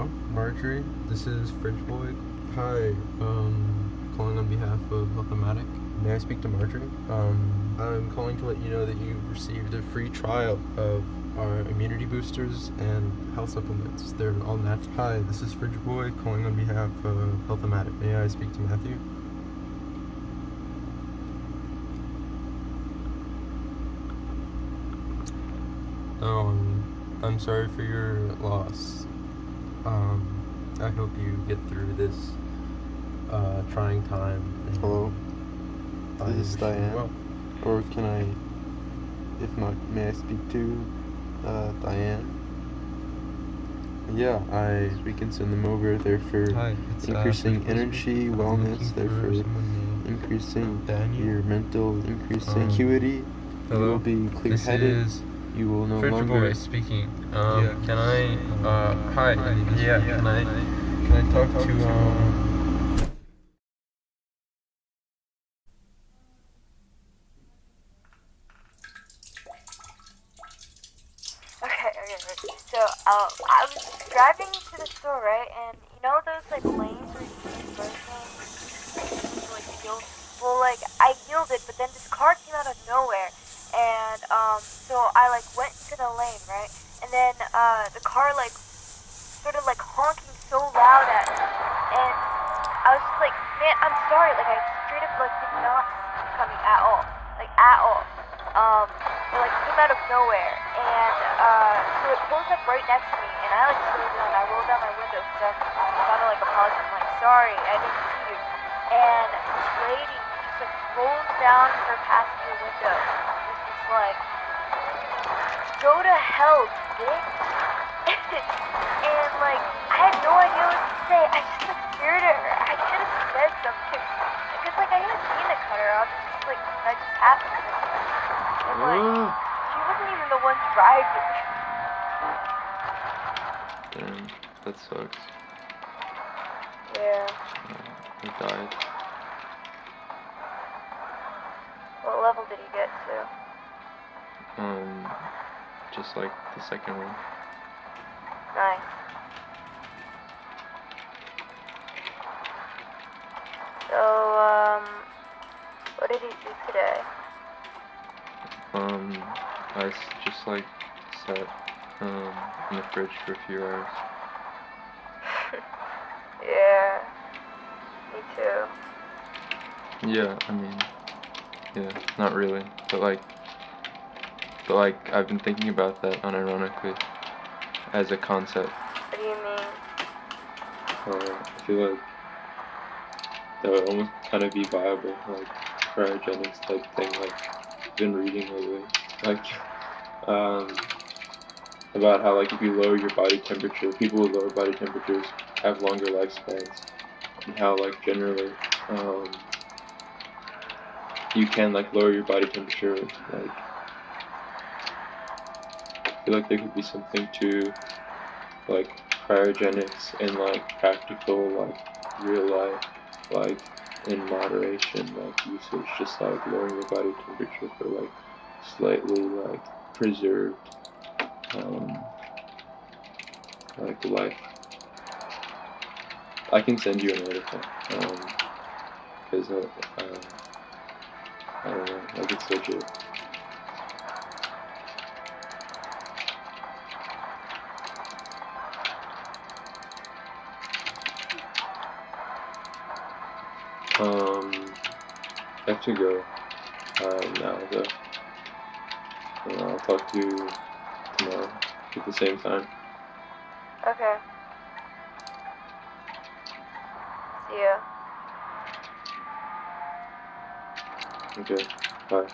Hello, Marjorie. This is fridgeboy. Hi, calling on behalf of Health-O-Matic. May I speak to Marjorie? I'm calling to let you know that you've received a free trial of our immunity boosters and health supplements. They're all natural. Hi, this is fridgeboy calling on behalf of Health-O-Matic. May I speak to Matthew? I'm sorry for your loss. I hope you get through this trying time. Hello, this is Diane. Well. Or can I, if not, may I speak to Diane? Yeah, we can send them over. They're for increasing energy, wellness. They're for increasing your mental, increasing acuity. You will be clear-headed. You will no longer. Speaking. Can I? Hi. Yeah. Can I talk to Okay. So, I was driving to the store, right? And you know those like lanes where you can burn things, like yield. Well, like I yielded, but then this car came out of nowhere, and so I like went into the lane, right? And then the car like started like honking so loud at me, and I was just like, man, I'm sorry. Like I straight up like did not see it coming at all, like at all. It like came out of nowhere, and so it pulls up right next to me, and I like slow down. I roll down my window because I'm about to like apologize. I'm like, sorry, I didn't see you. And this lady just like rolls down her passenger window. It's just like, go to hell, bitch. And like, I had no idea what to say. I just like stared at her. I should have said something. Because like I didn't mean to cut her off. It's just like that just happened. And like, she wasn't even the one driving. Damn, that sucks. Yeah. He died. What level did he get to? Just like the second one. Nice. So, what did he do today? I just like sat in the fridge for a few hours. Yeah, me too. Yeah, I mean, yeah, not really, but like I've been thinking about that unironically as a concept. What do you mean? I feel like that would almost kind of be viable, like cryogenics type thing. Like I've been reading lately, like about how like if you lower your body temperature, people with lower body temperatures have longer lifespans, and how like generally you can like lower your body temperature. Like I feel like there could be something to like cryogenics in like practical, like real life, like in moderation, like usage, just like lowering your body temperature for like slightly like preserved like life. I can send you an article because I don't know, like it's legit. I have to go now though. I'll talk to you tomorrow at the same time. Okay. See ya. Okay, bye.